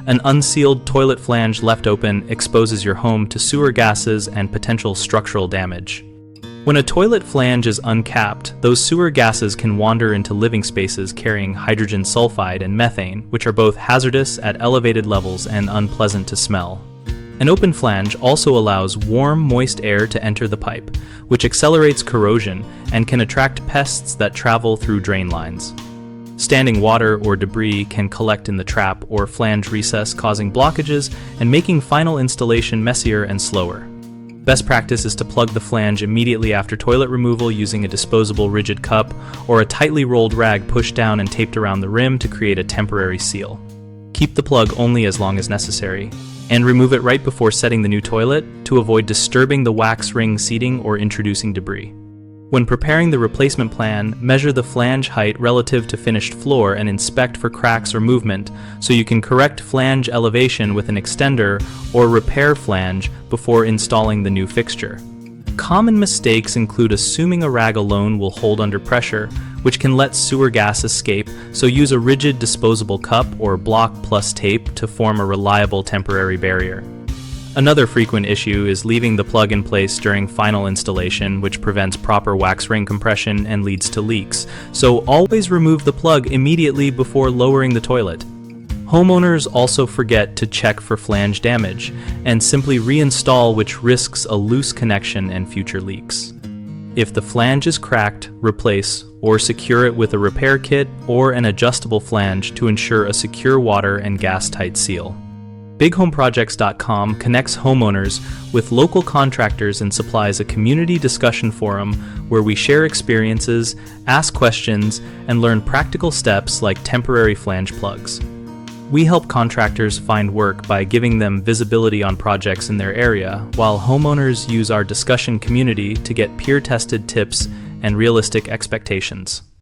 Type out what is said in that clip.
An unsealed toilet flange left open exposes your home to sewer gases and potential structural damage. When a toilet flange is uncapped, those sewer gases can wander into living spaces carrying hydrogen sulfide and methane, which are both hazardous at elevated levels and unpleasant to smell. An open flange also allows warm, moist air to enter the pipe, which accelerates corrosion and can attract pests that travel through drain lines. Standing water or debris can collect in the trap or flange recess, causing blockages and making final installation messier and slower. Best practice is to plug the flange immediately after toilet removal using a disposable rigid cup or a tightly rolled rag pushed down and taped around the rim to create a temporary seal. Keep the plug only as long as necessary, and remove it right before setting the new toilet to avoid disturbing the wax ring seating or introducing debris. When preparing the replacement plan, measure the flange height relative to finished floor and inspect for cracks or movement so you can correct flange elevation with an extender or repair flange before installing the new fixture. Common mistakes include assuming a rag alone will hold under pressure, which can let sewer gas escape, so use a rigid disposable cup or block plus tape to form a reliable temporary barrier. Another frequent issue is leaving the plug in place during final installation, which prevents proper wax ring compression and leads to leaks, so always remove the plug immediately before lowering the toilet. Homeowners also forget to check for flange damage and simply reinstall, which risks a loose connection and future leaks. If the flange is cracked, replace or secure it with a repair kit or an adjustable flange to ensure a secure water and gas-tight seal. BigHomeProjects.com connects homeowners with local contractors and supplies a community discussion forum where we share experiences, ask questions, and learn practical steps like temporary flange plugs. We help contractors find work by giving them visibility on projects in their area, while homeowners use our discussion community to get peer-tested tips and realistic expectations.